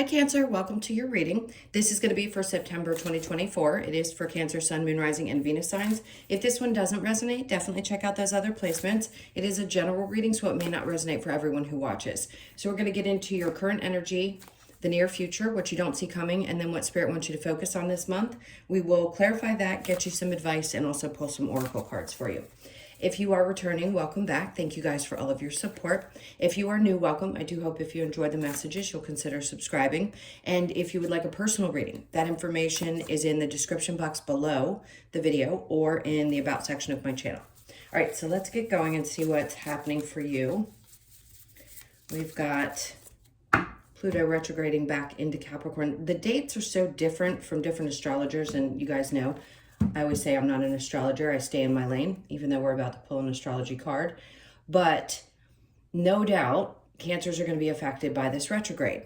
Cancer, welcome to your reading. This is going to be for September 2024. It is for Cancer, Sun, Moon, Rising, and Venus signs. If this one doesn't resonate, definitely check out those other placements. It is a general reading, so it may not resonate for everyone who watches. So we're going to get into your current energy, the near future, what you don't see coming, and then what Spirit wants you to focus on this month. We will clarify that, get you some advice, and also pull some oracle cards for you. If you are returning, welcome back. Thank you guys for all of your support. If you are new, welcome. I do hope if you enjoy the messages, you'll consider subscribing. And if you would like a personal reading, that information is in the description box below the video or in the About section of my channel. All right, so let's get going and see what's happening for you. We've got Pluto retrograding back into Capricorn. The dates are so different from different astrologers, and you guys know, I always say I'm not an astrologer. I stay in my lane, even though we're about to pull an astrology card. But no doubt, Cancers are going to be affected by this retrograde.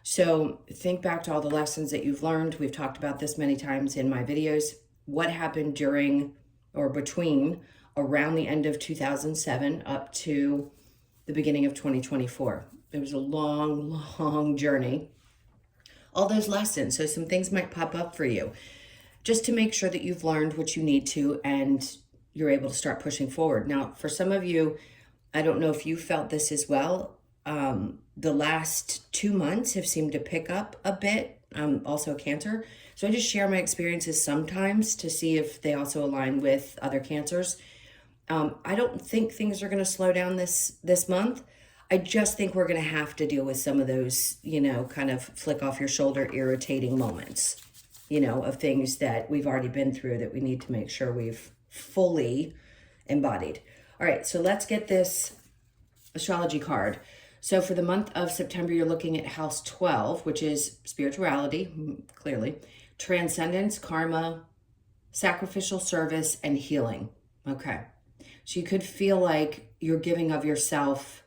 So think back to all the lessons that you've learned. We've talked about this many times in my videos. What happened during or between around the end of 2007 up to the beginning of 2024. It was a long, long journey. All those lessons. So some things might pop up for you, just to make sure that you've learned what you need to and you're able to start pushing forward. Now, for some of you, I don't know if you felt this as well. The last 2 months have seemed to pick up a bit. I'm also a Cancer. So I just share my experiences sometimes to see if they also align with other Cancers. I don't think things are going to slow down this month. I just think we're going to have to deal with some of those, kind of flick off your shoulder, irritating moments. Of things that we've already been through that we need to make sure we've fully embodied. All right, so let's get this astrology card. So for the month of September, you're looking at house 12, which is spirituality, clearly, transcendence, karma, sacrificial service, and healing. Okay, so you could feel like you're giving of yourself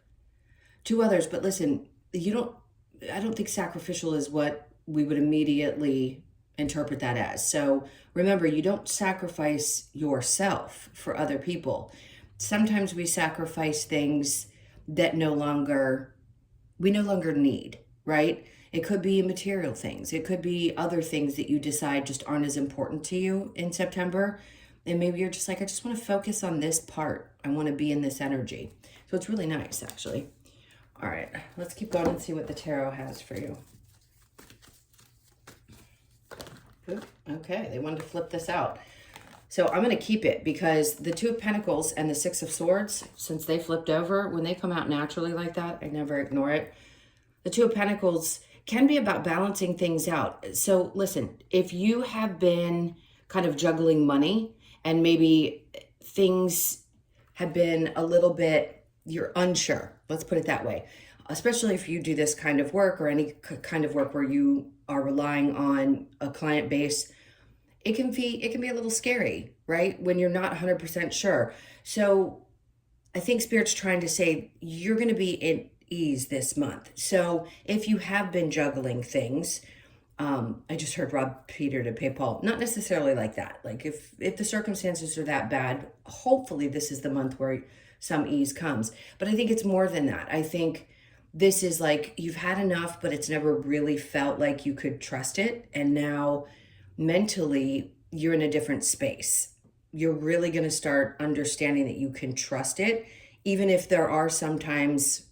to others, but listen, I don't think sacrificial is what we would immediately interpret that as. So remember, you don't sacrifice yourself for other people. Sometimes we sacrifice things that we no longer need, right? It could be material things. It could be other things that you decide just aren't as important to you in September. And maybe you're just like, I just want to focus on this part. I want to be in this energy. So it's really nice, actually. All right, let's keep going and see what the tarot has for you. Okay, they wanted to flip this out. So I'm going to keep it because the Two of Pentacles and the Six of Swords, since they flipped over, when they come out naturally like that, I never ignore it. The Two of Pentacles can be about balancing things out. So listen, if you have been kind of juggling money and maybe things have been a little bit, you're unsure, let's put it that way. Especially if you do this kind of work or any kind of work where you are relying on a client base, it can be a little scary, right? When you're not 100% sure. So I think Spirit's trying to say you're going to be at ease this month. So if you have been juggling things, I just heard rob Peter to pay Paul. Not necessarily like that. Like if the circumstances are that bad, hopefully this is the month where some ease comes. But I think it's more than that. I think this is like you've had enough, but it's never really felt like you could trust it. And now mentally, you're in a different space. You're really going to start understanding that you can trust it, even if there are sometimes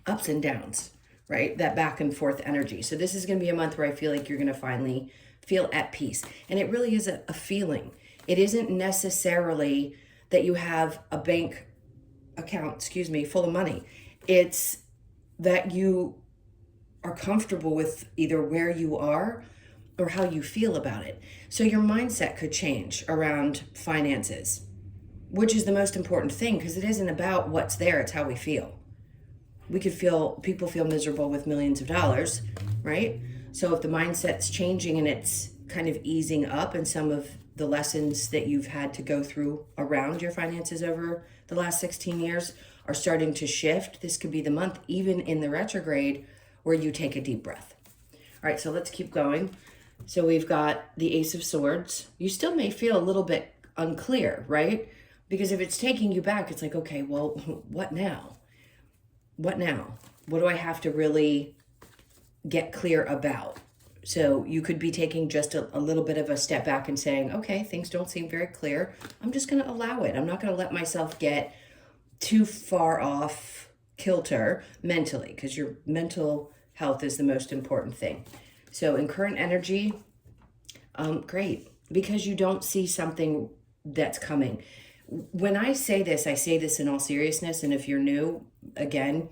ups and downs, right? That back and forth energy. So this is going to be a month where I feel like you're going to finally feel at peace. And it really is a feeling. It isn't necessarily that you have a bank account, full of money. It's that you are comfortable with either where you are or how you feel about it. So your mindset could change around finances, which is the most important thing because it isn't about what's there, it's how we feel. People feel miserable with millions of dollars, right? So if the mindset's changing and it's kind of easing up and some of the lessons that you've had to go through around your finances over the last 16 years are starting to shift, this could be the month, even in the retrograde, where you take a deep breath. All right, so let's keep going. So we've got the Ace of Swords. You still may feel a little bit unclear, right? Because if it's taking you back, it's like, okay, well, what now? What now? What do I have to really get clear about. So you could be taking just a little bit of a step back and saying, okay, things don't seem very clear. I'm just going to allow it. I'm not going to let myself get too far off kilter mentally, because your mental health is the most important thing. So in current energy, great, because you don't see something that's coming. When I say this in all seriousness. And if you're new, again,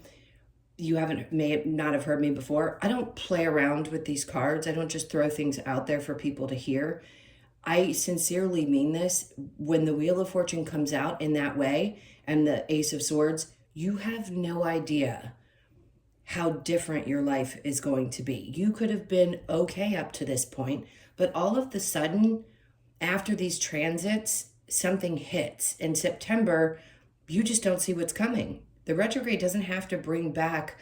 you may not have heard me before. I don't play around with these cards. I don't just throw things out there for people to hear. I sincerely mean this. When the Wheel of Fortune comes out in that way and the Ace of Swords, you have no idea how different your life is going to be. You could have been okay up to this point, but all of the sudden, after these transits, something hits. In September, you just don't see what's coming. The retrograde doesn't have to bring back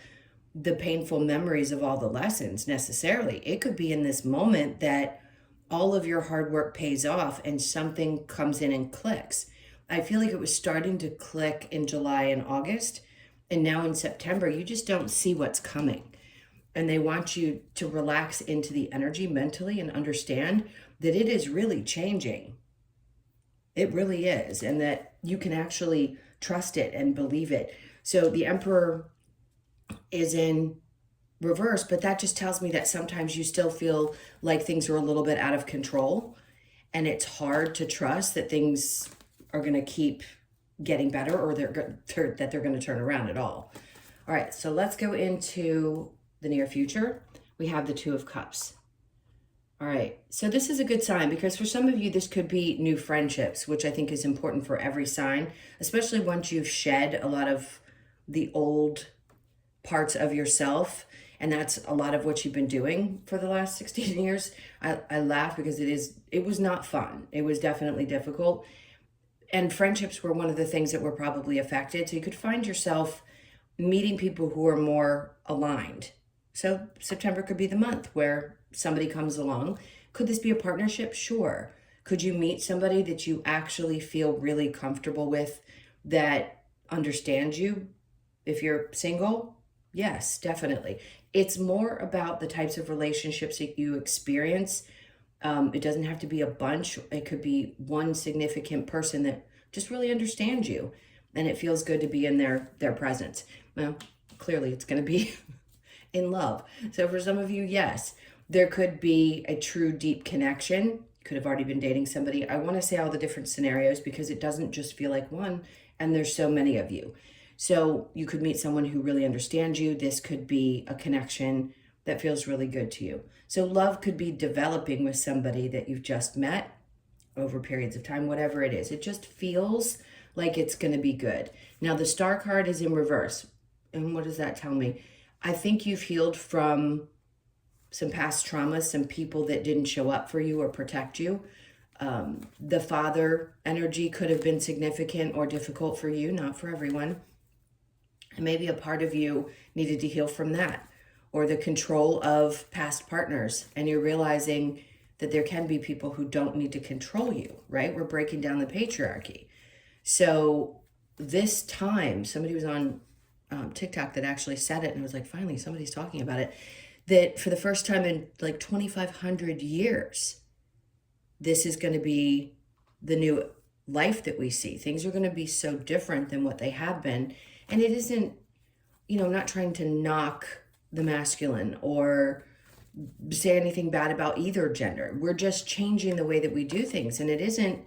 the painful memories of all the lessons necessarily. It could be in this moment that all of your hard work pays off and something comes in and clicks. I feel like it was starting to click in July and August, and now in September, you just don't see what's coming. And they want you to relax into the energy mentally and understand that it is really changing. It really is, and that you can actually trust it and believe it. So the Emperor is in reverse, but that just tells me that sometimes you still feel like things are a little bit out of control, and it's hard to trust that things are going to keep getting better, or that they're going to turn around at all. All right, so let's go into the near future. We have the Two of Cups. All right, so this is a good sign, because for some of you, this could be new friendships, which I think is important for every sign, especially once you've shed a lot of the old parts of yourself. And that's a lot of what you've been doing for the last 16 years. I laugh because it was not fun. It was definitely difficult. And friendships were one of the things that were probably affected. So you could find yourself meeting people who are more aligned. So September could be the month where somebody comes along. Could this be a partnership? Sure. Could you meet somebody that you actually feel really comfortable with, that understands you? If you're single, yes, definitely. It's more about the types of relationships that you experience. It doesn't have to be a bunch. It could be one significant person that just really understands you, and it feels good to be in their presence. Well, clearly it's going to be in love. So for some of you, yes, there could be a true deep connection. You could have already been dating somebody. I want to say all the different scenarios because it doesn't just feel like one, and there's so many of you. So you could meet someone who really understands you. This could be a connection that feels really good to you. So love could be developing with somebody that you've just met over periods of time, whatever it is. It just feels like it's going to be good. Now, the Star card is in reverse. And what does that tell me? I think you've healed from some past traumas, some people that didn't show up for you or protect you. The Father energy could have been significant or difficult for you, not for everyone. And maybe a part of you needed to heal from that, or the control of past partners. And you're realizing that there can be people who don't need to control you, right? We're breaking down the patriarchy. So this time, somebody was on TikTok that actually said it, and I was like, finally, somebody's talking about it, that for the first time in like 2,500 years, this is going to be the new life that we see. Things are going to be so different than what they have been. And it isn't, not trying to knock the masculine or say anything bad about either gender. We're just changing the way that we do things. And it isn't,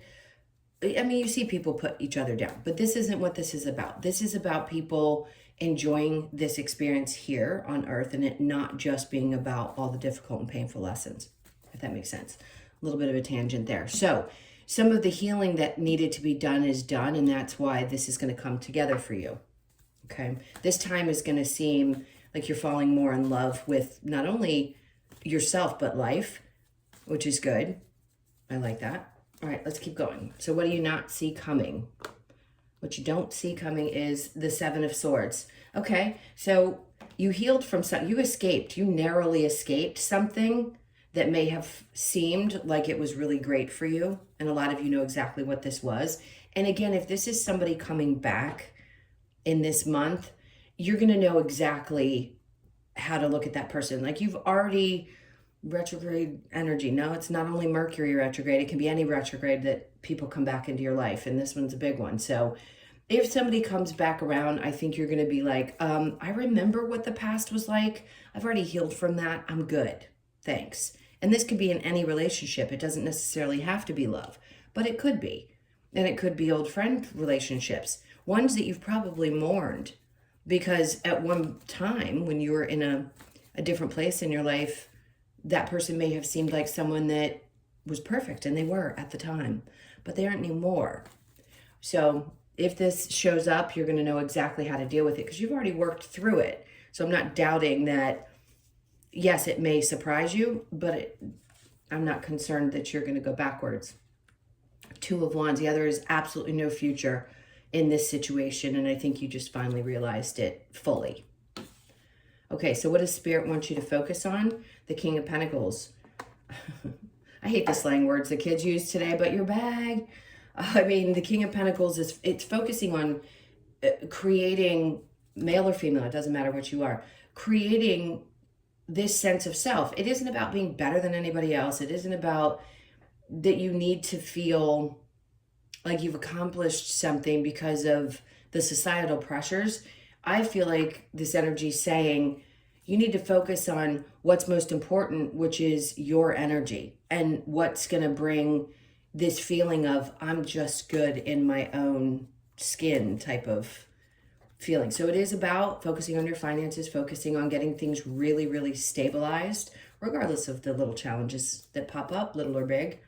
you see people put each other down, but this isn't what this is about. This is about people enjoying this experience here on Earth, and it not just being about all the difficult and painful lessons, if that makes sense. A little bit of a tangent there. So some of the healing that needed to be done is done, and that's why this is going to come together for you. Okay. This time is going to seem like you're falling more in love with not only yourself, but life, which is good. I like that. All right, let's keep going. So what do you not see coming? What you don't see coming is the Seven of Swords. Okay, so you healed from something. You escaped. You narrowly escaped something that may have seemed like it was really great for you. And a lot of you know exactly what this was. And again, if this is somebody coming back in this month, you're going to know exactly how to look at that person. Like, you've already retrograde energy. No, it's not only Mercury retrograde. It can be any retrograde that people come back into your life. And this one's a big one. So if somebody comes back around, I think you're going to be like, I remember what the past was like. I've already healed from that. I'm good. Thanks. And this could be in any relationship. It doesn't necessarily have to be love, but it could be. And it could be old friend relationships, ones that you've probably mourned because at one time when you were in a different place in your life, that person may have seemed like someone that was perfect, and they were at the time, but they aren't anymore. So if this shows up, you're going to know exactly how to deal with it because you've already worked through it. So I'm not doubting that, yes, it may surprise you, but I'm not concerned that you're going to go backwards. Two of Wands, yeah, there is absolutely no future in this situation, and I think you just finally realized it fully. Okay, so what does Spirit want you to focus on? The King of Pentacles. I hate the slang words the kids use today, but your bag. I mean, the King of Pentacles, it's focusing on creating, male or female, it doesn't matter what you are, creating this sense of self. It isn't about being better than anybody else. It isn't about that you need to feel like you've accomplished something because of the societal pressures. I feel like this energy is saying you need to focus on what's most important, which is your energy and what's going to bring this feeling of I'm just good in my own skin type of feeling. So it is about focusing on your finances, focusing on getting things really, really stabilized, regardless of the little challenges that pop up, little or big.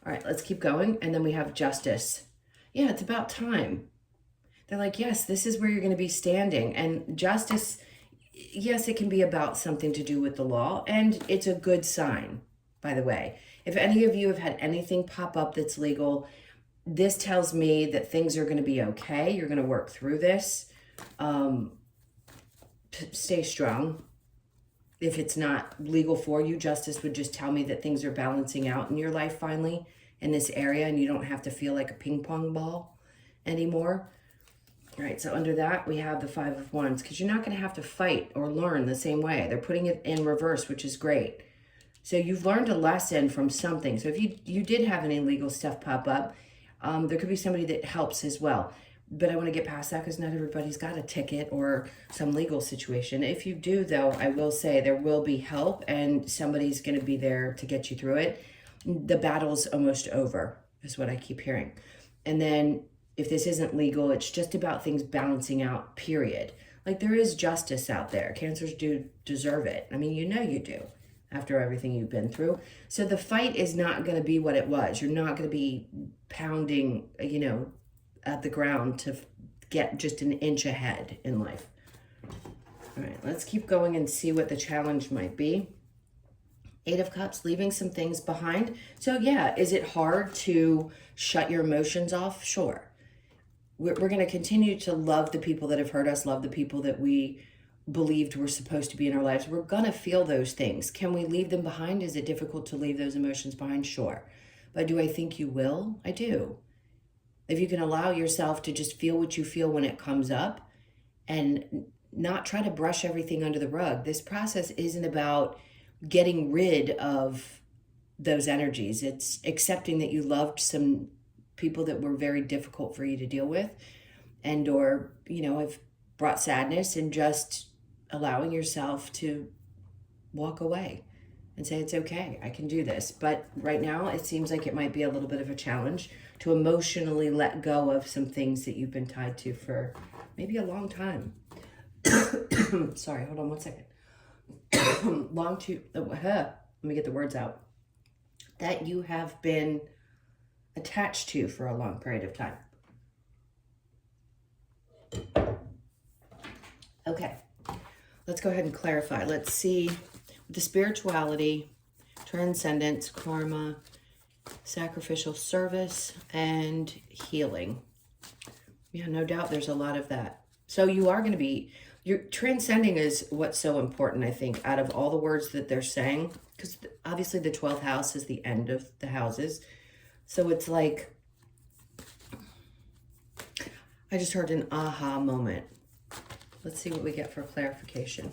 All right, let's keep going. And then we have Justice. Yeah, it's about time. They're like, yes, this is where you're going to be standing. And justice, yes, it can be about something to do with the law. And it's a good sign, by the way. If any of you have had anything pop up that's legal, this tells me that things are going to be okay. You're going to work through this. Stay strong. If it's not legal for you, justice would just tell me that things are balancing out in your life finally in this area, and you don't have to feel like a ping pong ball anymore. All right, so under that, we have the Five of Wands, because you're not going to have to fight or learn the same way. They're putting it in reverse, which is great. So you've learned a lesson from something. So if you did have any legal stuff pop up, there could be somebody that helps as well. But I want to get past that because not everybody's got a ticket or some legal situation. If you do, though, I will say there will be help and somebody's going to be there to get you through it. The battle's almost over, is what I keep hearing. And then if this isn't legal, it's just about things balancing out, period. Like, there is justice out there. Cancers do deserve it. I mean, you know you do after everything you've been through. So the fight is not going to be what it was. You're not going to be pounding, at the ground to get just an inch ahead in life. All right, let's keep going and see what the challenge might be. Eight of Cups, leaving some things behind. So yeah, is it hard to shut your emotions off? Sure. We're going to continue to love the people that have hurt us, love the people that we believed were supposed to be in our lives. We're going to feel those things. Can we leave them behind? Is it difficult to leave those emotions behind? Sure. But do I think you will? I do. If you can allow yourself to just feel what you feel when it comes up and not try to brush everything under the rug. This process isn't about getting rid of those energies. It's accepting that you loved some people that were very difficult for you to deal with and or, have brought sadness, and just allowing yourself to walk away and say, it's okay, I can do this. But right now it seems like it might be a little bit of a challenge to emotionally let go of some things that you've been tied to for maybe a long time. Sorry, hold on one second. Let me get the words out. That you have been attached to for a long period of time. Okay, let's go ahead and clarify. Let's see the spirituality, transcendence, karma, sacrificial service, and healing. Yeah, no doubt there's a lot of that. So you are going to be, you're transcending is what's so important, I think, out of all the words that they're saying, because obviously the 12th house is the end of the houses. So it's like, I just heard an aha moment. Let's see what we get for clarification.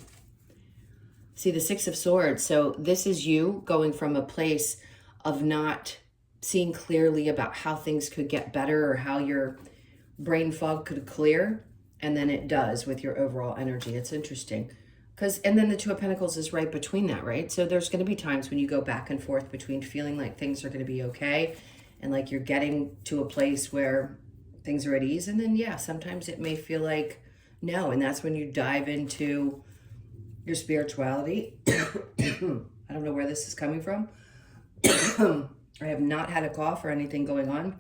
See, the Six of Swords. So this is you going from a place of not seeing clearly about how things could get better or how your brain fog could clear. And then it does with your overall energy. It's interesting. And then the Two of Pentacles is right between that, right? So there's going to be times when you go back and forth between feeling like things are going to be okay and like you're getting to a place where things are at ease. And then, yeah, sometimes it may feel like no. And that's when you dive into your spirituality. I don't know where this is coming from. I have not had a cough or anything going on.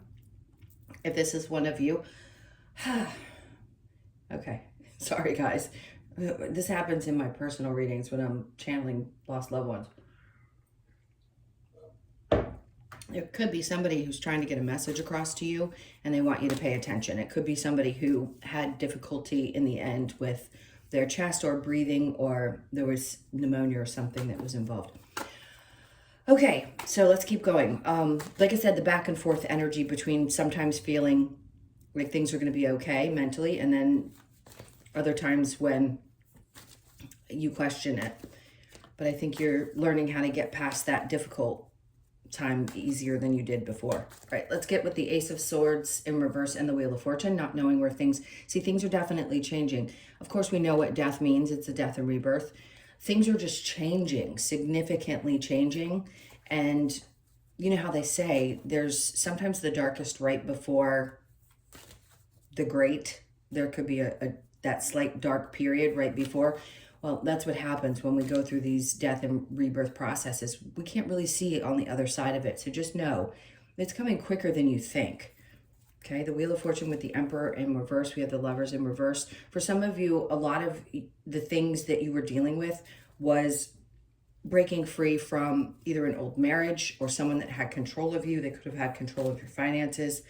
If this is one of you, okay, sorry guys. This happens in my personal readings when I'm channeling lost loved ones. There could be somebody who's trying to get a message across to you and they want you to pay attention. It could be somebody who had difficulty in the end with their chest or breathing, or there was pneumonia or something that was involved. Okay, so let's keep going. Like I said, the back and forth energy between sometimes feeling like things are going to be okay mentally, and then other times when you question it. But I think you're learning how to get past that difficult time easier than you did before. All right, let's get with the Ace of Swords in reverse and the Wheel of Fortune, not knowing where things... See, things are definitely changing. Of course, we know what death means. It's a death and rebirth. Things are just changing, significantly changing. And you know how they say there's sometimes the darkest right before the great. There could be that slight dark period right before. Well, that's what happens when we go through these death and rebirth processes. We can't really see it on the other side of it. So just know it's coming quicker than you think. Okay, the Wheel of Fortune with the Emperor in reverse. We have the Lovers in reverse. For some of you, a lot of the things that you were dealing with was breaking free from either an old marriage or someone that had control of you. They could have had control of your finances.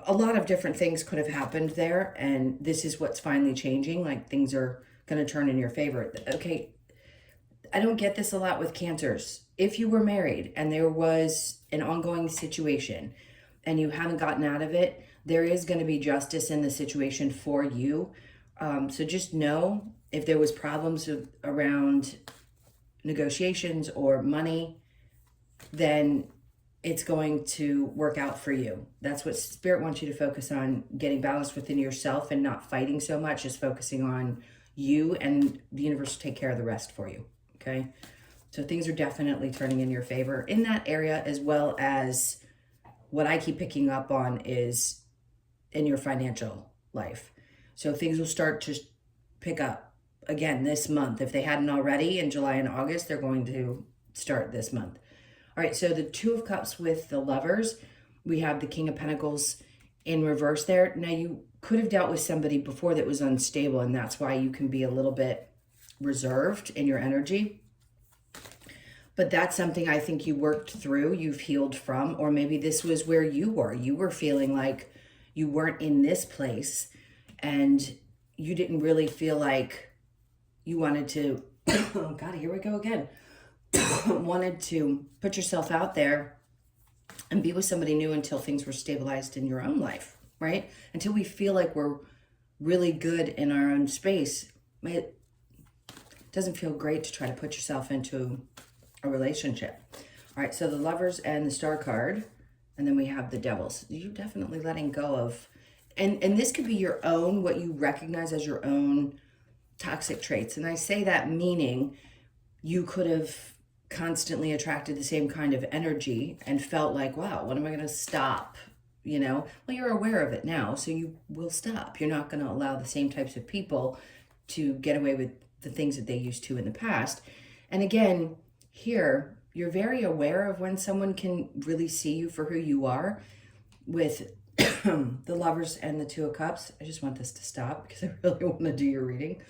A lot of different things could have happened there. And this is what's finally changing. Like things are going to turn in your favor. Okay, I don't get this a lot with Cancers. If you were married and there was an ongoing situation and you haven't gotten out of it, there is going to be justice in the situation for you. So just know if there was problems around negotiations or money, then it's going to work out for you. That's what Spirit wants you to focus on, getting balanced within yourself and not fighting so much, just focusing on you, and the universe will take care of the rest for you. Okay, so things are definitely turning in your favor in that area, as well as what I keep picking up on is in your financial life. So things will start to pick up again this month. If they hadn't already in July and August, they're going to start this month. All right, so the Two of Cups with the Lovers, we have the King of Pentacles in reverse there. Now you could have dealt with somebody before that was unstable, and that's why you can be a little bit reserved in your energy. But that's something I think you worked through, you've healed from, or maybe this was where you were. You were feeling like you weren't in this place and you didn't really feel like you wanted to, oh God, here we go again, wanted to put yourself out there and be with somebody new until things were stabilized in your own life, right? Until we feel like we're really good in our own space. It doesn't feel great to try to put yourself into a relationship. All right, so the Lovers and the Star card, and then we have the Devils. You're definitely letting go of, and this could be your own, what you recognize as your own toxic traits. And I say that meaning you could have constantly attracted the same kind of energy and felt like, wow, when am I going to stop? You know, well, you're aware of it now, so you will stop. You're not going to allow the same types of people to get away with the things that they used to in the past. And again, here, you're very aware of when someone can really see you for who you are. With the Lovers and the Two of Cups, I just want this to stop because I really want to do your reading.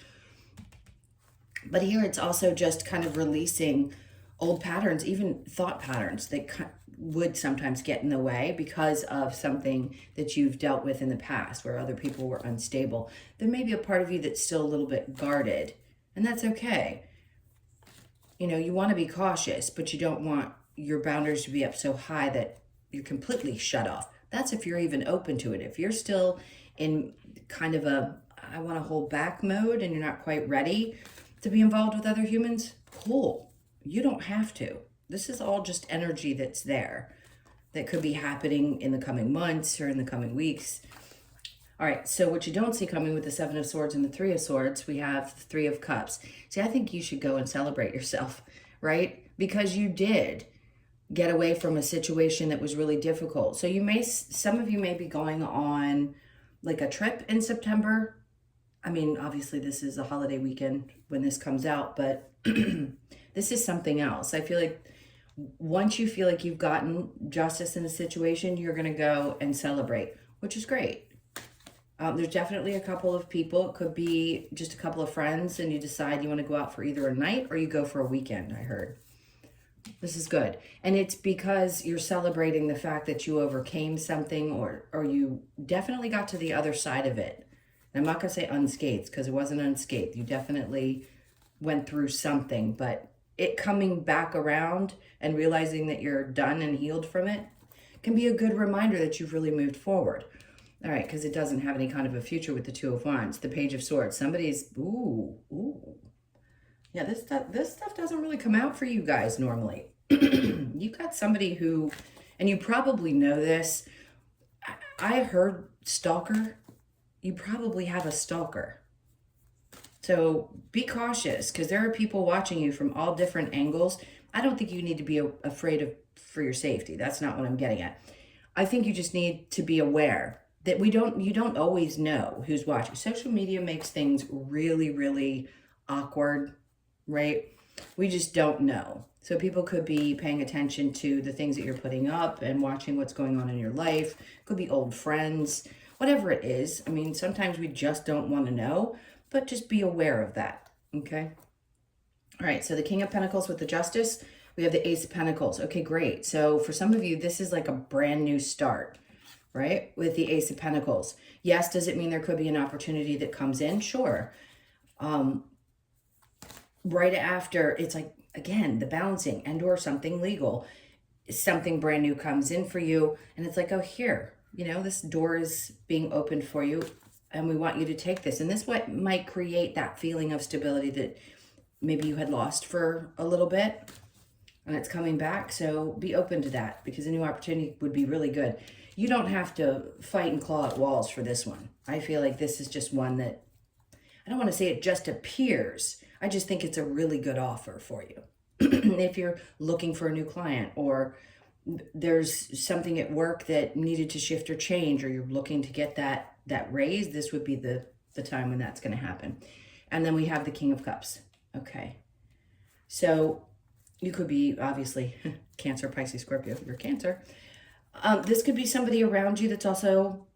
But here it's also just kind of releasing old patterns, even thought patterns that would sometimes get in the way because of something that you've dealt with in the past where other people were unstable. There may be a part of you that's still a little bit guarded, and that's okay. You know, you want to be cautious, but you don't want your boundaries to be up so high that you're completely shut off. That's if you're even open to it. If you're still in kind of a, I want to hold back mode and you're not quite ready to be involved with other humans, Cool. You don't have to. This is all just energy that's there that could be happening in the coming months or in the coming weeks. All right, so what you don't see coming with the Seven of Swords and the Three of Swords, we have the Three of Cups. See, I think you should go and celebrate yourself, right? Because you did get away from a situation that was really difficult. So some of you may be going on like a trip in September. I mean, obviously this is a holiday weekend when this comes out, but this is something else. I feel like once you feel like you've gotten justice in a situation, you're going to go and celebrate, which is great. There's definitely a couple of people. It could be just a couple of friends and you decide you want to go out for either a night or you go for a weekend, I heard. This is good. And it's because you're celebrating the fact that you overcame something or you definitely got to the other side of it. And I'm not going to say unscathed because it wasn't unscathed. You definitely went through something, but it coming back around and realizing that you're done and healed from it can be a good reminder that you've really moved forward. All right, because it doesn't have any kind of a future with the Two of Wands, the Page of Swords. Somebody's, ooh. Yeah, this stuff doesn't really come out for you guys normally. You've got somebody who, and you probably know this, I heard stalker. You probably have a stalker. So be cautious because there are people watching you from all different angles. I don't think you need to be afraid for your safety. That's not what I'm getting at. I think you just need to be aware that you don't always know who's watching. Social media makes things really, really awkward, right? We just don't know. So people could be paying attention to the things that you're putting up and watching what's going on in your life. Could be old friends, whatever it is. I mean, sometimes we just don't want to know, but just be aware of that, okay? All right, so the King of Pentacles with the Justice. We have the Ace of Pentacles. Okay, great. So for some of you, this is like a brand new start, right? With the Ace of Pentacles. Yes, does it mean there could be an opportunity that comes in? Sure. Right after, it's like, again, the balancing and or something legal. Something brand new comes in for you. And it's like, oh, here, this door is being opened for you. And we want you to take this. And this might create that feeling of stability that maybe you had lost for a little bit. And it's coming back. So be open to that because a new opportunity would be really good. You don't have to fight and claw at walls for this one. I feel like this is just one that, I don't want to say it just appears. I just think it's a really good offer for you. If you're looking for a new client or there's something at work that needed to shift or change or you're looking to get that raise, this would be the time when that's going to happen. And then we have the King of Cups. Okay. So you could be obviously Cancer, Pisces, Scorpio. You're Cancer. This could be somebody around you that's also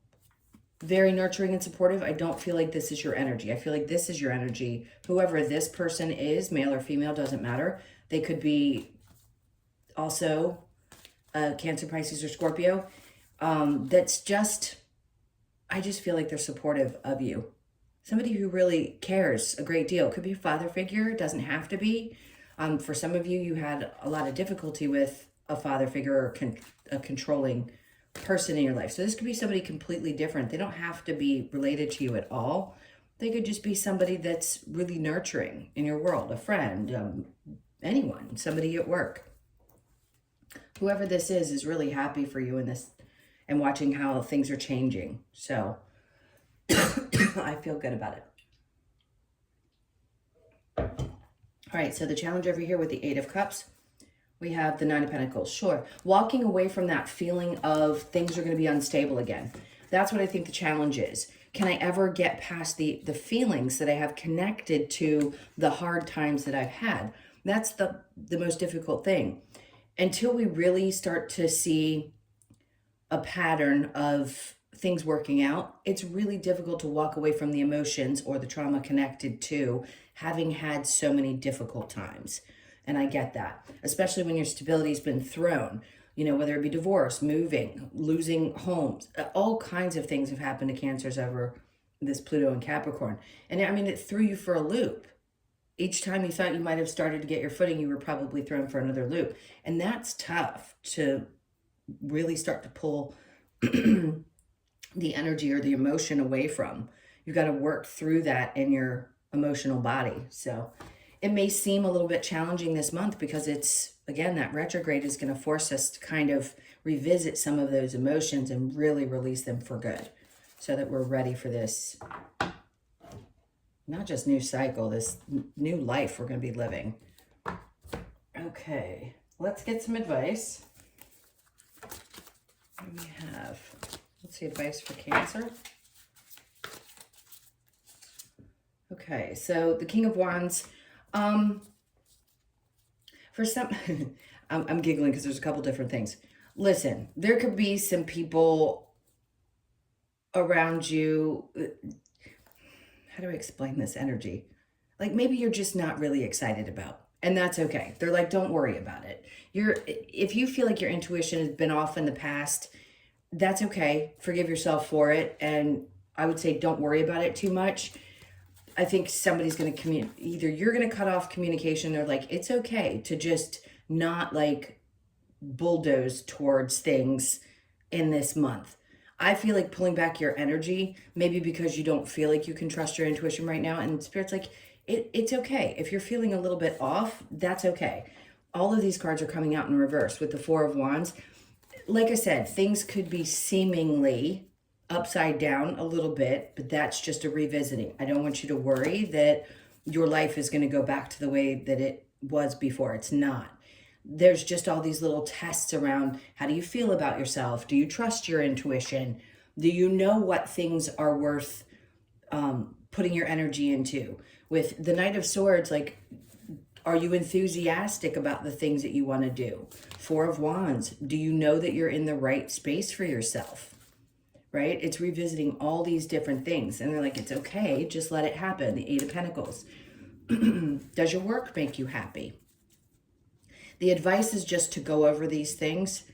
very nurturing and supportive. I don't feel like this is your energy. I feel like this is your energy. Whoever this person is, male or female, doesn't matter. They could be also Cancer, Pisces, or Scorpio. That's just, I just feel like they're supportive of you. Somebody who really cares a great deal. Could be a father figure. It doesn't have to be. For some of you, you had a lot of difficulty with a father figure or a controlling person in your life. So this could be somebody completely different. They don't have to be related to you at all. They could just be somebody that's really nurturing in your world, a friend, anyone, somebody at work. Whoever this is really happy for you in this and watching how things are changing. So I feel good about it. All right, so the challenge over here with the Eight of Cups, we have the Nine of Pentacles. Sure, walking away from that feeling of things are going to be unstable again. That's what I think the challenge is. Can I ever get past the feelings that I have connected to the hard times that I've had? That's the most difficult thing. Until we really start to see a pattern of things working out, it's really difficult to walk away from the emotions or the trauma connected to having had so many difficult times. And I get that, especially when your stability's been thrown, whether it be divorce, moving, losing homes, all kinds of things have happened to Cancers over this Pluto and Capricorn. And I mean, it threw you for a loop. Each time you thought you might have started to get your footing, you were probably thrown for another loop. And that's tough to really start to pull the energy or the emotion away from. You've got to work through that in your emotional body. So it may seem a little bit challenging this month because it's, again, that retrograde is going to force us to kind of revisit some of those emotions and really release them for good so that we're ready for this, not just new cycle, this new life we're going to be living. Okay, let's get some advice. What do we have? Let's see, advice for Cancer. Okay, so the King of Wands. For some, I'm giggling because there's a couple different things. Listen, there could be some people around you. How do I explain this energy? Like maybe you're just not really excited about, and that's okay. They're like, don't worry about it. If you feel like your intuition has been off in the past, that's okay. Forgive yourself for it. And I would say don't worry about it too much. I think somebody's going to either you're going to cut off communication or like, it's okay to just not like bulldoze towards things in this month. I feel like pulling back your energy, maybe because you don't feel like you can trust your intuition right now. And Spirit's like, it's okay. If you're feeling a little bit off, that's okay. All of these cards are coming out in reverse with the Four of Wands. Like I said, things could be seemingly upside down a little bit, but that's just a revisiting. I don't want you to worry that your life is going to go back to the way that it was before. It's not. There's just all these little tests around how do you feel about yourself? Do you trust your intuition? Do you know what things are worth putting your energy into? With the Knight of Swords, like, are you enthusiastic about the things that you want to do? Four of Wands, do you know that you're in the right space for yourself? Right? It's revisiting all these different things. And they're like, it's okay, just let it happen. The Eight of Pentacles. Does your work make you happy? The advice is just to go over these things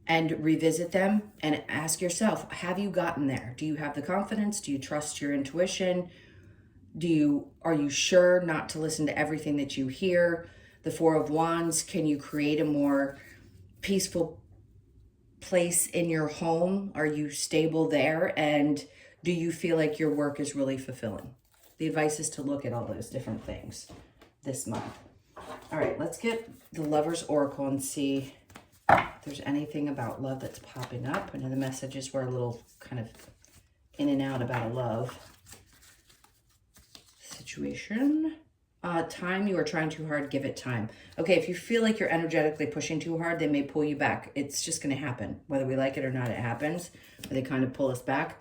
and revisit them and ask yourself, have you gotten there? Do you have the confidence? Do you trust your intuition? Are you sure not to listen to everything that you hear? The Four of Wands, can you create a more peaceful place in your home? Are you stable there? And do you feel like your work is really fulfilling? The advice is to look at all those different things this month. All right, let's get the Lover's Oracle and see if there's anything about love that's popping up. I know the messages were a little kind of in and out about a love situation. Time, you are trying too hard, give it time. Okay, if you feel like you're energetically pushing too hard, they may pull you back. It's just going to happen. Whether we like it or not, it happens. They kind of pull us back.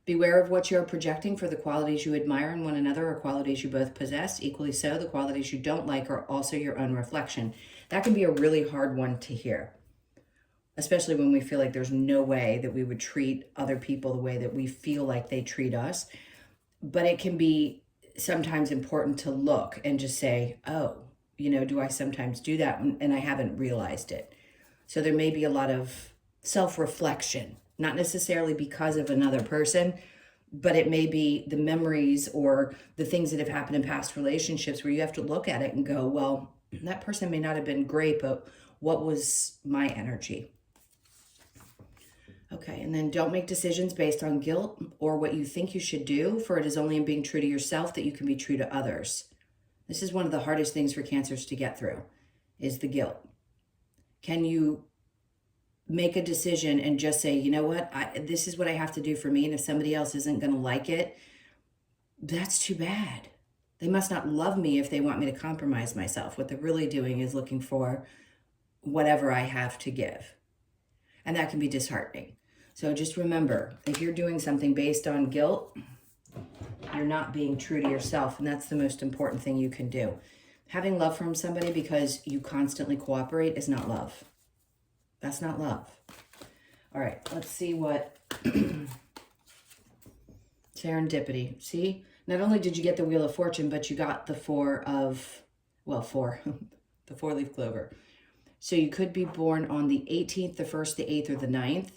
Beware of what you're projecting, for the qualities you admire in one another are qualities you both possess. Equally so, the qualities you don't like are also your own reflection. That can be a really hard one to hear, especially when we feel like there's no way that we would treat other people the way that we feel like they treat us. But it can be sometimes important to look and just say, oh, do I sometimes do that? And I haven't realized it. So there may be a lot of self-reflection, not necessarily because of another person, but it may be the memories or the things that have happened in past relationships where you have to look at it and go, well, that person may not have been great, but what was my energy? Okay, and then don't make decisions based on guilt or what you think you should do, for it is only in being true to yourself that you can be true to others. This is one of the hardest things for Cancers to get through, is the guilt. Can you make a decision and just say, you know what, this is what I have to do for me, and if somebody else isn't going to like it, that's too bad. They must not love me if they want me to compromise myself. What they're really doing is looking for whatever I have to give. And that can be disheartening. So just remember, if you're doing something based on guilt, you're not being true to yourself. And that's the most important thing you can do. Having love from somebody because you constantly cooperate is not love. That's not love. All right, let's see what serendipity. See, not only did you get the Wheel of Fortune, but you got the the 4-leaf clover. So you could be born on the 18th, the 1st, the 8th, or the 9th.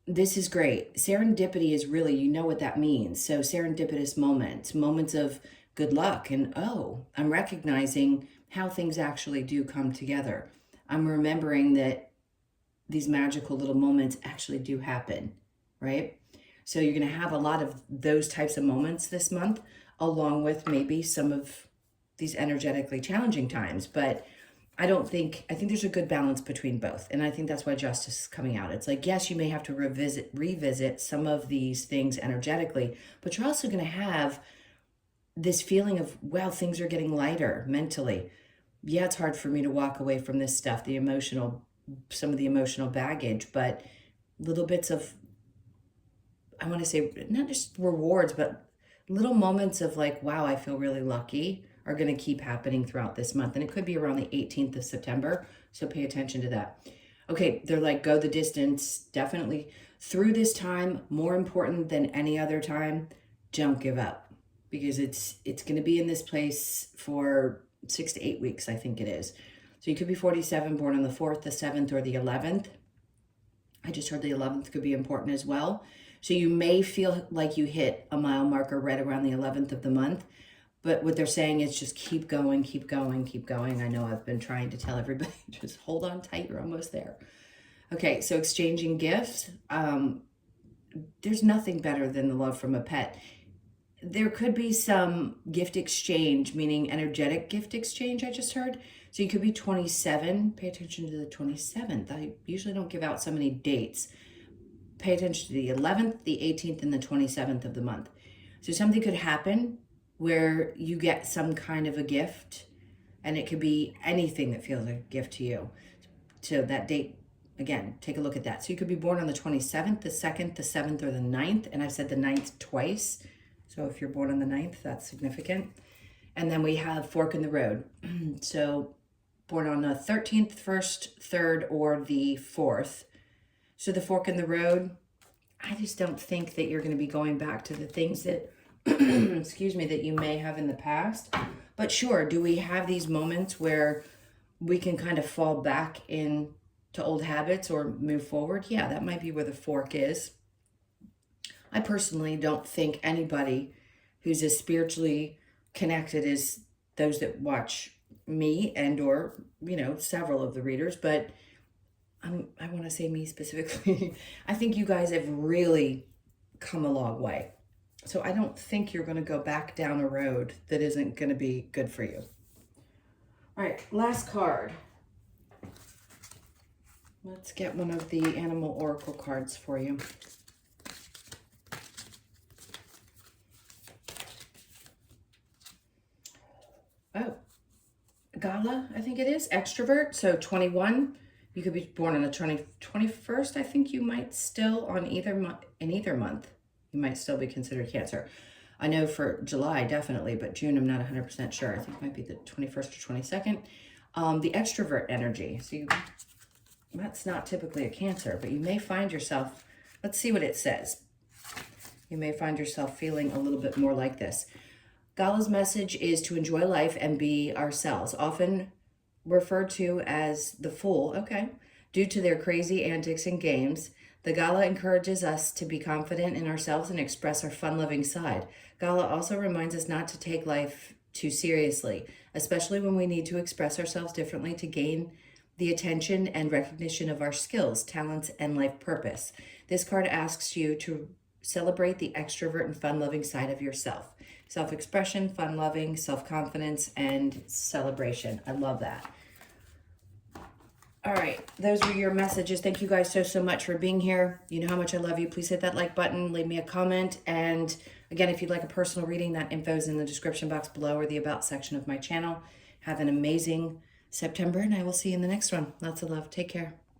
This is great. Serendipity is really, you know what that means. So serendipitous moments of good luck. And, oh, I'm recognizing how things actually do come together. I'm remembering that these magical little moments actually do happen, right? So you're going to have a lot of those types of moments this month, along with maybe some of these energetically challenging times, but I think there's a good balance between both. And I think that's why justice is coming out. It's like, yes, you may have to revisit some of these things energetically, but you're also going to have this feeling of, wow, things are getting lighter mentally. Yeah, it's hard for me to walk away from this stuff, some of the emotional baggage, but little bits of, I want to say, not just rewards, but little moments of like, wow, I feel really lucky are going to keep happening throughout this month. And it could be around the 18th of September. So pay attention to that. Okay, they're like, go the distance. Definitely through this time, more important than any other time, don't give up, because it's going to be in this place for 6 to 8 weeks, I think it is. So you could be 47, born on the 4th, the 7th, or the 11th. I just heard the 11th could be important as well. So you may feel like you hit a mile marker right around the 11th of the month. But what they're saying is just keep going, keep going, keep going. I know I've been trying to tell everybody, just hold on tight, you're almost there. Okay, so exchanging gifts. There's nothing better than the love from a pet. There could be some gift exchange, meaning energetic gift exchange, I just heard. So you could be 27. Pay attention to the 27th. I usually don't give out so many dates. Pay attention to the 11th, the 18th, and the 27th of the month. So something could happen where you get some kind of a gift, and it could be anything that feels like a gift to you. So that date, again, take a look at that. So you could be born on the 27th, the 2nd, the 7th, or the 9th, and I've said the 9th twice. So if you're born on the 9th, that's significant. And then we have fork in the road. So born on the 13th, 1st, 3rd, or the 4th. So the fork in the road, I just don't think that you're going to be going back to the things that excuse me, that you may have in the past. But sure, do we have these moments where we can kind of fall back into old habits or move forward? Yeah, that might be where the fork is. I personally don't think anybody who's as spiritually connected as those that watch me and or, several of the readers, but I want to say me specifically. I think you guys have really come a long way. So I don't think you're going to go back down a road that isn't going to be good for you. All right, last card. Let's get one of the animal oracle cards for you. Oh, Gala, I think it is. Extrovert, so 21. You could be born on the 21st. I think you might still, in either month, you might still be considered Cancer. I know for July, definitely, but June, I'm not 100% sure. I think it might be the 21st or 22nd. The extrovert energy. So that's not typically a Cancer, but you may find yourself, let's see what it says. You may find yourself feeling a little bit more like this. Gala's message is to enjoy life and be ourselves, often referred to as the Fool. Okay. Due to their crazy antics and games, the Gala encourages us to be confident in ourselves and express our fun-loving side. Gala also reminds us not to take life too seriously, especially when we need to express ourselves differently to gain the attention and recognition of our skills, talents, and life purpose. This card asks you to celebrate the extrovert and fun-loving side of yourself. Self-expression, fun-loving, self-confidence, and celebration. I love that. All right, those were your messages. Thank you guys so much for being here. You know how much I love you. Please hit that like button, leave me a comment. And again, if you'd like a personal reading, that info is in the description box below or the About section of my channel. Have an amazing September, and I will see you in the next one. Lots of love. Take care.